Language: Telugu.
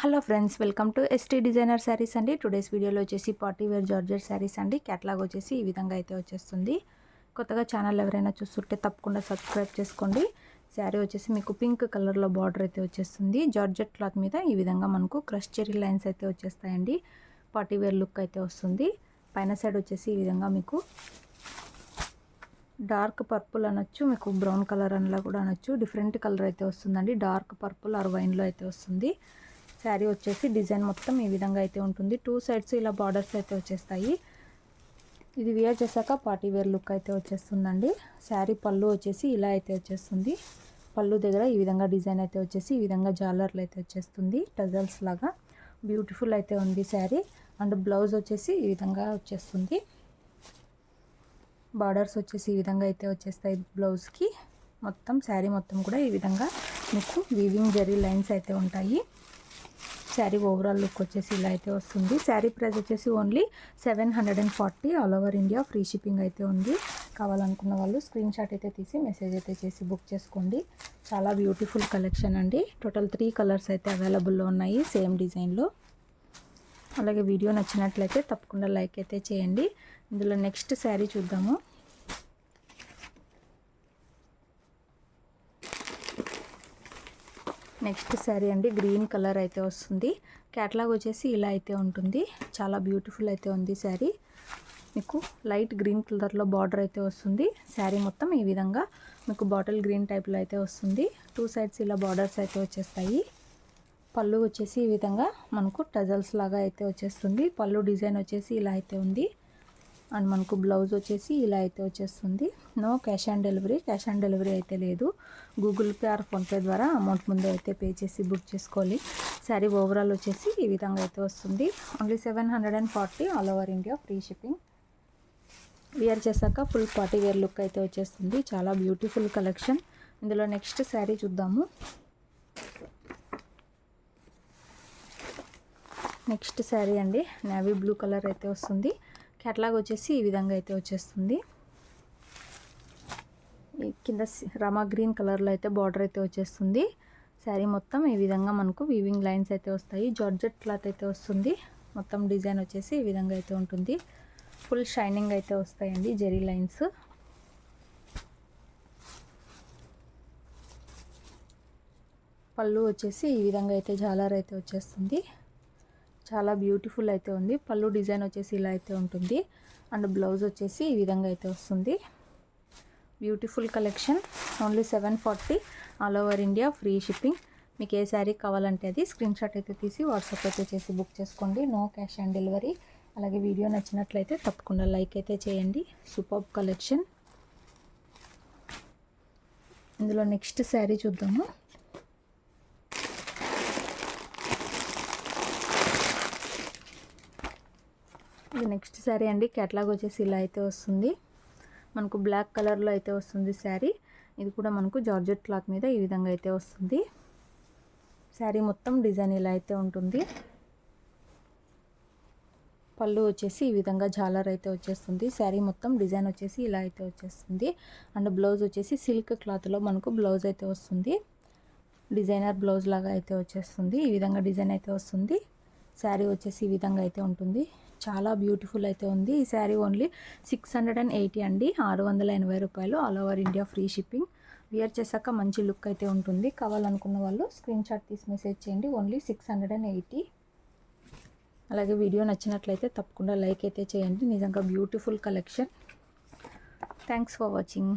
Hello friends, welcome to ST designer saris అండి. టుడేస్ వీడియోలో వచ్చేసి పార్టీ వేర్ జార్జెట్ శారీస్ అండి. క్యాటలాగ్ వచ్చేసి ఈ విధంగా అయితే వచ్చేస్తుంది. కొత్తగా ఛానల్ ఎవరైనా చూస్తుంటే తప్పకుండా సబ్స్క్రైబ్ చేసుకోండి. శారీ వచ్చేసి మీకు పింక్ కలర్లో బార్డర్ అయితే వచ్చేస్తుంది. జార్జెట్ క్లాత్ మీద ఈ విధంగా మనకు క్రష్ చెరీ లైన్స్ అయితే వచ్చేస్తాయండి. పార్టీ వేర్ లుక్ అయితే వస్తుంది. పైన సైడ్ వచ్చేసి ఈ విధంగా మీకు డార్క్ పర్పుల్ అనొచ్చు, మీకు బ్రౌన్ కలర్ అనిలా కూడా అనొచ్చు. డిఫరెంట్ కలర్ అయితే వస్తుందండి. డార్క్ పర్పుల్ ఆర్ వైన్లో అయితే వస్తుంది. శారీ వచ్చేసి డిజైన్ మొత్తం ఈ విధంగా అయితే ఉంటుంది. టూ సైడ్స్ ఇలా బార్డర్స్ అయితే వచ్చేస్తాయి. ఇది వేర్ చేశాక పార్టీ వేర్ లుక్ అయితే వచ్చేస్తుందండి. శారీ పళ్ళు వచ్చేసి ఇలా అయితే వచ్చేస్తుంది. పళ్ళు దగ్గర ఈ విధంగా డిజైన్ అయితే వచ్చేసి ఈ విధంగా జాలర్లు అయితే వచ్చేస్తుంది. టజల్స్ లాగా బ్యూటిఫుల్ అయితే ఉంది శారీ. అండ్ బ్లౌజ్ వచ్చేసి ఈ విధంగా వచ్చేస్తుంది. బార్డర్స్ వచ్చేసి ఈ విధంగా అయితే వచ్చేస్తాయి బ్లౌజ్కి. మొత్తం శారీ మొత్తం కూడా ఈ విధంగా మీకు వీవింగ్ జరీ లైన్స్ అయితే ఉంటాయి. శారీ ఓవరాల్ లుక్ వచ్చేసి ఇలా అయితే వస్తుంది. శారీ ప్రైస్ వచ్చేసి only 740. All over India free shipping అయితే ఉంది. కావాలనుకున్న వాళ్ళు స్క్రీన్ షాట్ అయితే తీసి మెసేజ్ అయితే చేసి బుక్ చేసుకోండి. చాలా బ్యూటిఫుల్ కలెక్షన్ అండి. టోటల్ 3 కలర్స్ అయితే అవైలబుల్లో ఉన్నాయి సేమ్ డిజైన్లో. అలాగే వీడియో నచ్చినట్లయితే తప్పకుండా లైక్ అయితే చేయండి. ఇందులో నెక్స్ట్ శారీ చూద్దాము. నెక్స్ట్ శారీ అండి, గ్రీన్ కలర్ అయితే వస్తుంది. క్యాటలాగ్ వచ్చేసి ఇలా అయితే ఉంటుంది. చాలా బ్యూటిఫుల్ అయితే ఉంది శారీ. మీకు లైట్ గ్రీన్ కలర్లో బార్డర్ అయితే వస్తుంది. శారీ మొత్తం ఈ విధంగా మీకు బాటిల్ గ్రీన్ టైప్లో అయితే వస్తుంది. టూ సైడ్స్ ఇలా బార్డర్స్ అయితే వచ్చేస్తాయి. పళ్ళు వచ్చేసి ఈ విధంగా మనకు టజల్స్ లాగా అయితే వచ్చేస్తుంది. పళ్ళు డిజైన్ వచ్చేసి ఇలా అయితే ఉంది. అండ్ మనకు బ్లౌజ్ వచ్చేసి ఇలా అయితే వచ్చేస్తుంది. No cash on delivery. Cash on delivery అయితే లేదు. గూగుల్ పే ఆర్ ఫోన్పే ద్వారా అమౌంట్ ముందే అయితే పే చేసి బుక్ చేసుకోవాలి. శారీ ఓవరాల్ వచ్చేసి ఈ విధంగా అయితే వస్తుంది. Only 740. All over India free shipping. Wear చేశాక ఫుల్ పార్టీ వేర్ లుక్ అయితే వచ్చేస్తుంది. చాలా బ్యూటిఫుల్ కలెక్షన్. ఇందులో నెక్స్ట్ శారీ చూద్దాము. నెక్స్ట్ శారీ అండి, నేవీ బ్లూ కలర్ అయితే వస్తుంది. క్యాటలాగ్ వచ్చేసి ఈ విధంగా అయితే వచ్చేస్తుంది. కింద రామా గ్రీన్ కలర్లో అయితే బార్డర్ అయితే వచ్చేస్తుంది. శారీ మొత్తం ఈ విధంగా మనకు వీవింగ్ లైన్స్ అయితే వస్తాయి. జార్జెట్ క్లాత్ అయితే వస్తుంది. మొత్తం డిజైన్ వచ్చేసి ఈ విధంగా అయితే ఉంటుంది. ఫుల్ షైనింగ్ అయితే వస్తాయండి జెరీ లైన్స్. పళ్ళు వచ్చేసి ఈ విధంగా అయితే జాలర్ అయితే వచ్చేస్తుంది. చాలా బ్యూటిఫుల్ అయితే ఉంది. పళ్ళు డిజైన్ వచ్చేసి ఇలా అయితే ఉంటుంది. అండ్ బ్లౌజ్ వచ్చేసి ఈ విధంగా అయితే వస్తుంది. Beautiful collection. Only 740. All over India free shipping. మీకు ఏ శారీ కావాలంటే అది స్క్రీన్ షాట్ అయితే తీసి వాట్సాప్ అయితే చేసి బుక్ చేసుకోండి. No cash on delivery. అలాగే వీడియో నచ్చినట్లయితే తప్పకుండా లైక్ అయితే చేయండి. Super collection. ఇందులో నెక్స్ట్ శారీ చూద్దాము. ఇది నెక్స్ట్ శారీ అండి. క్యాటలాగ్ వచ్చేసి ఇలా అయితే వస్తుంది. మనకు బ్లాక్ కలర్లో అయితే వస్తుంది శారీ. ఇది కూడా మనకు జార్జెట్ క్లాత్ మీద ఈ విధంగా అయితే వస్తుంది. శారీ మొత్తం డిజైన్ ఇలా అయితే ఉంటుంది. పళ్ళు వచ్చేసి ఈ విధంగా జాలర్ అయితే వచ్చేస్తుంది. శారీ మొత్తం డిజైన్ వచ్చేసి ఇలా అయితే వచ్చేస్తుంది. అండ్ బ్లౌజ్ వచ్చేసి సిల్క్ క్లాత్లో మనకు బ్లౌజ్ అయితే వస్తుంది. డిజైనర్ బ్లౌజ్ లాగా అయితే వచ్చేస్తుంది. ఈ విధంగా డిజైన్ అయితే వస్తుంది. శారీ వచ్చేసి ఈ విధంగా అయితే ఉంటుంది. చాలా బ్యూటిఫుల్ అయితే ఉంది. ఈ శారీ ఓన్లీ 680 అండి. 680 రూపాయలు. All over India free shipping. Wear చేశాక మంచి లుక్ అయితే ఉంటుంది. కావాలనుకున్న వాళ్ళు స్క్రీన్ షాట్ తీసి మెసేజ్ చేయండి. ఓన్లీ 680. అలాగే వీడియో నచ్చినట్లయితే తప్పకుండా లైక్ అయితే చేయండి. నిజంగా beautiful collection. Thanks for watching.